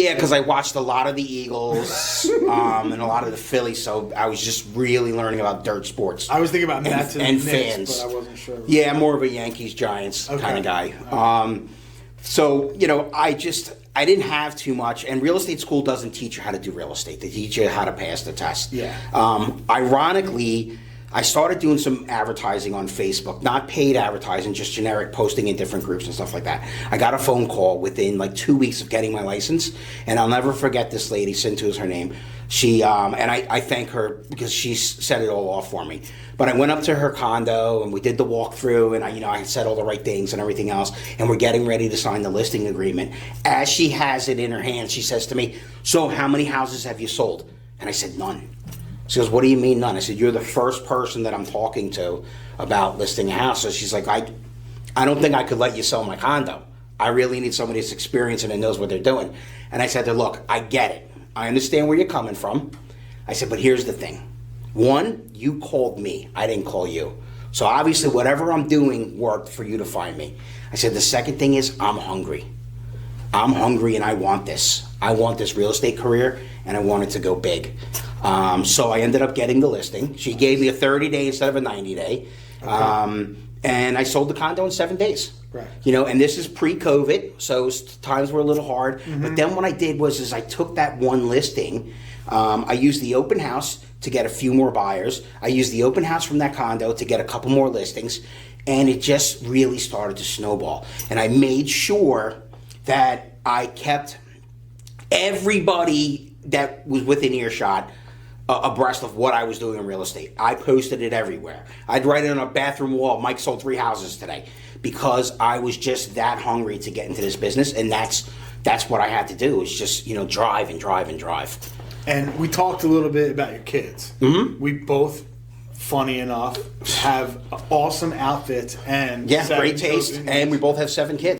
Yeah, because I watched a lot of the Eagles and a lot of the Phillies, so I was just really learning about dirt sports. I was thinking about Mets and Knicks, fans. but I wasn't sure. Yeah, I'm more of a Yankees Giants kind of guy. So I didn't have too much, and real estate school doesn't teach you how to do real estate. They teach you how to pass the test. Yeah. Ironically, I started doing some advertising on Facebook, not paid advertising, just generic posting in different groups and stuff like that. I got a phone call within like 2 weeks of getting my license, and I'll never forget this lady, Cintu is her name. She, and I thank her because she set it all off for me. But I went up to her condo and we did the walkthrough, and I said all the right things and everything else, and we're getting ready to sign the listing agreement. As she has it in her hand, she says to me, "So how many houses have you sold?" And I said, "None." She goes, "What do you mean none?" I said, "You're the first person that I'm talking to about listing a house." So she's like, I don't think I could let you sell my condo. I really need somebody that's experienced and that knows what they're doing. And I said to her, "Look, I get it. I understand where you're coming from." I said, "But here's the thing. One, you called me. I didn't call you. So obviously whatever I'm doing worked for you to find me." I said, "The second thing is I'm hungry. I'm hungry and I want this. I want this real estate career and I want it to go big." So I ended up getting the listing. She gave me a 30-day instead of a 90-day. Okay. And I sold the condo in 7 days. Right. And this is pre-COVID, so times were a little hard. Mm-hmm. But then what I did was I took that one listing. I used the open house to get a few more buyers. I used the open house from that condo to get a couple more listings. And it just really started to snowball. And I made sure that I kept everybody that was within earshot abreast of what I was doing in real estate. I posted it everywhere. I'd write it on a bathroom wall, "Mike sold 3 houses today," because I was just that hungry to get into this business, and that's what I had to do, is just drive and drive and drive. And we talked a little bit about your kids. Mm-hmm. We both, funny enough, have awesome outfits and great taste, and we both have 7 kids.